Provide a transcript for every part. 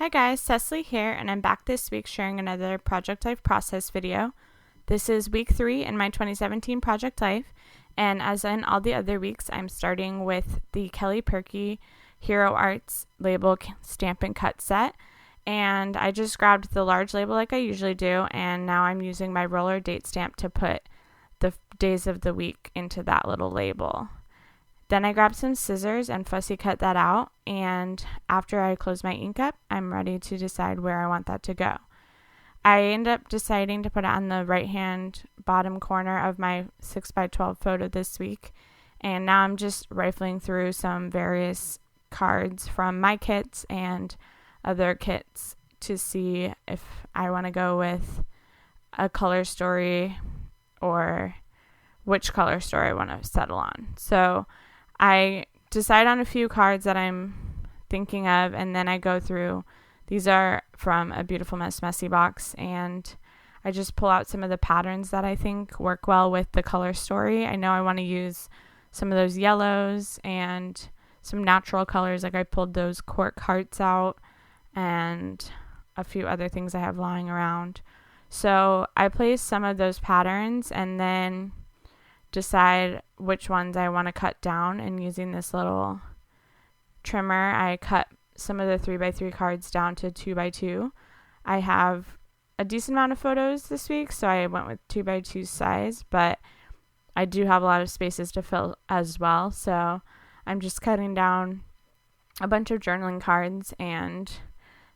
Hi guys, Cecily here, and I'm back this week sharing another Project Life process video. This is week 3 in my 2017 Project Life, and as in all the other weeks, I'm starting with the Kelly Perky Hero Arts label stamp and cut set. And I just grabbed the large label like I usually do, and now I'm using my roller date stamp to put the days of the week into that little label. Then I grabbed some scissors and fussy cut that out, and after I close my ink up, I'm ready to decide where I want that to go. I end up deciding to put it on the right hand bottom corner of my 6x12 photo this week, and now I'm just rifling through some various cards from my kits and other kits to see if I want to go with a color story or which color story I want to settle on. So I decide on a few cards that I'm thinking of, and then I go through. These are from a Beautiful Mess Messy box, and I just pull out some of the patterns that I think work well with the color story. I know I want to use some of those yellows and some natural colors, like I pulled those cork hearts out and a few other things I have lying around. So I place some of those patterns and then decide which ones I want to cut down, and using this little trimmer I cut some of the 3x3 cards down to 2x2. I have a decent amount of photos this week, so I went with 2x2 size, but I do have a lot of spaces to fill as well, so I'm just cutting down a bunch of journaling cards, and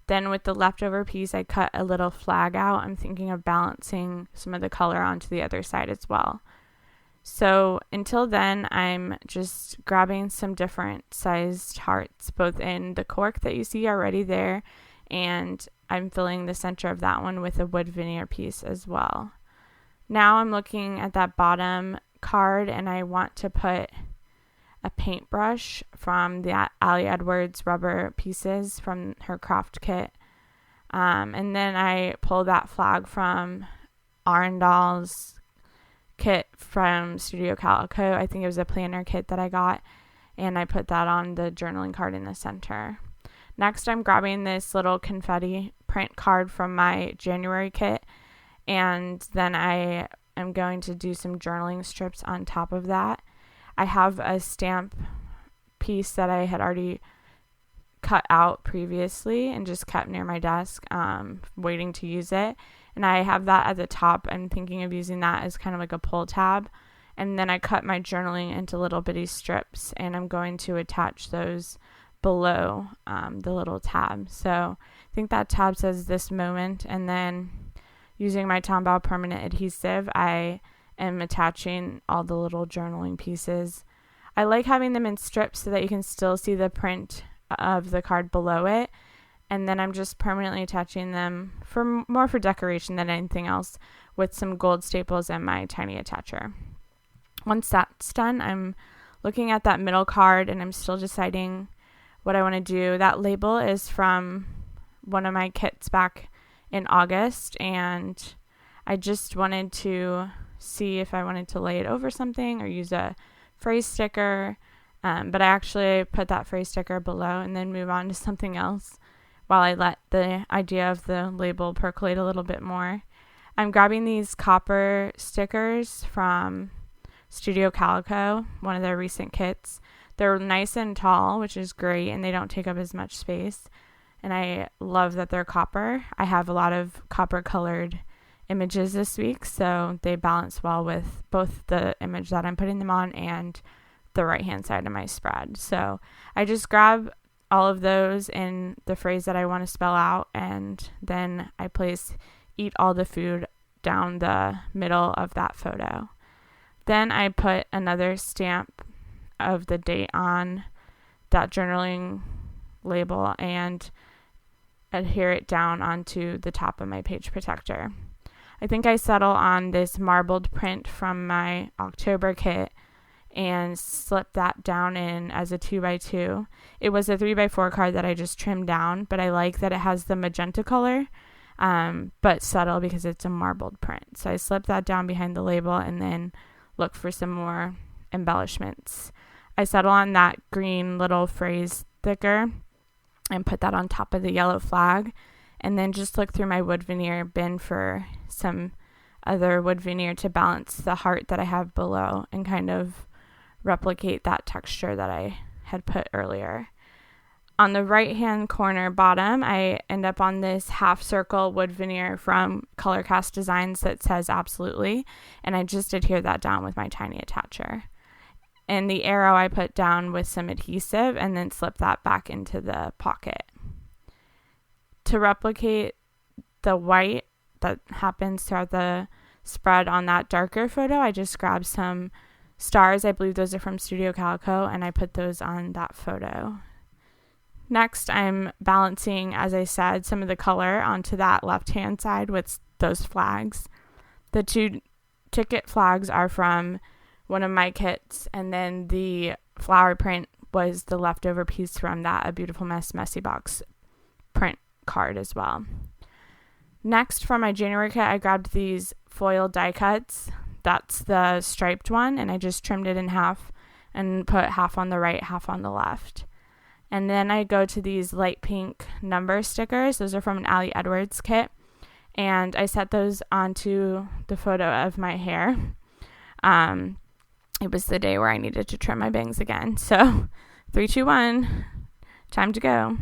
then with the leftover piece I cut a little flag out. I'm thinking of balancing some of the color onto the other side as well. So until then, I'm just grabbing some different sized hearts, both in the cork that you see already there, and I'm filling the center of that one with a wood veneer piece as well. Now I'm looking at that bottom card, and I want to put a paintbrush from the Ali Edwards rubber pieces from her craft kit. And then I pull that flag from Arundel's kit from Studio Calico. I think it was a planner kit that I got, and I put that on the journaling card in the center. Next, I'm grabbing this little confetti print card from my January kit, and then I am going to do some journaling strips on top of that. I have a stamp piece that I had already cut out previously and just kept near my desk, waiting to use it. And I have that at the top. I'm thinking of using that as kind of like a pull tab. And then I cut my journaling into little bitty strips, and I'm going to attach those below the little tab. So I think that tab says "This Moment," and then using my Tombow permanent adhesive, I am attaching all the little journaling pieces. I like having them in strips so that you can still see the print of the card below it. And then I'm just permanently attaching them for more for decoration than anything else with some gold staples and my tiny attacher. Once that's done, I'm looking at that middle card, and I'm still deciding what I want to do. That label is from one of my kits back in August, and I just wanted to see if I wanted to lay it over something or use a phrase sticker, but I actually put that phrase sticker below and then move on to something else while I let the idea of the label percolate a little bit more. I'm grabbing these copper stickers from Studio Calico, one of their recent kits. They're nice and tall, which is great, and they don't take up as much space, and I love that they're copper. I have a lot of copper colored images this week, so they balance well with both the image that I'm putting them on and the right hand side of my spread. So I just grab all of those in the phrase that I want to spell out, and then I place "Eat all the food" down the middle of that photo. Then I put another stamp of the date on that journaling label and adhere it down onto the top of my page protector. I think I settle on this marbled print from my October kit and slip that down in as a 2x2. It was a 3x4 card that I just trimmed down, but I like that it has the magenta color, but subtle because it's a marbled print. So I slip that down behind the label and then look for some more embellishments. I settle on that green little phrase sticker and put that on top of the yellow flag, and then just look through my wood veneer bin for some other wood veneer to balance the heart that I have below and kind of replicate that texture that I had put earlier. On the right hand corner bottom, I end up on this half circle wood veneer from Color Cast Designs that says Absolutely, and I just adhere that down with my tiny attacher. And the arrow I put down with some adhesive and then slip that back into the pocket. To replicate the white that happens throughout the spread on that darker photo, I just grabbed some stars. I believe those are from Studio Calico, and I put those on that photo. Next, I'm balancing, as I said, some of the color onto that left-hand side with those flags. The 2 ticket flags are from one of my kits, and then the flower print was the leftover piece from that A Beautiful Mess Messy Box print card as well. Next, for my January kit, I grabbed these foil die cuts. That's the striped one, and I just trimmed it in half and put half on the right, half on the left. And then I go to these light pink number stickers. Those are from an Allie Edwards kit. And I set those onto the photo of my hair. It was the day where I needed to trim my bangs again. So 3, 2, 1, time to go.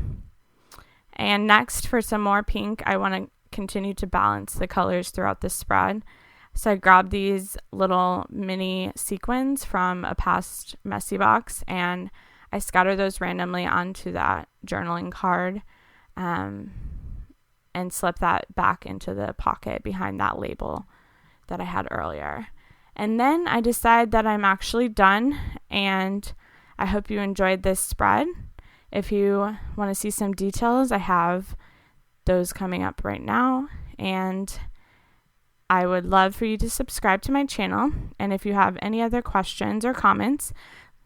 And next, for some more pink, I want to continue to balance the colors throughout the spread. So I grabbed these little mini sequins from a past Messy Box, and I scatter those randomly onto that journaling card and slip that back into the pocket behind that label that I had earlier. And then I decide that I'm actually done, and I hope you enjoyed this spread. If you want to see some details, I have those coming up right now, and I would love for you to subscribe to my channel. And if you have any other questions or comments,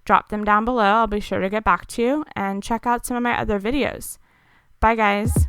drop them down below. I'll be sure to get back to you, and check out some of my other videos. Bye, guys.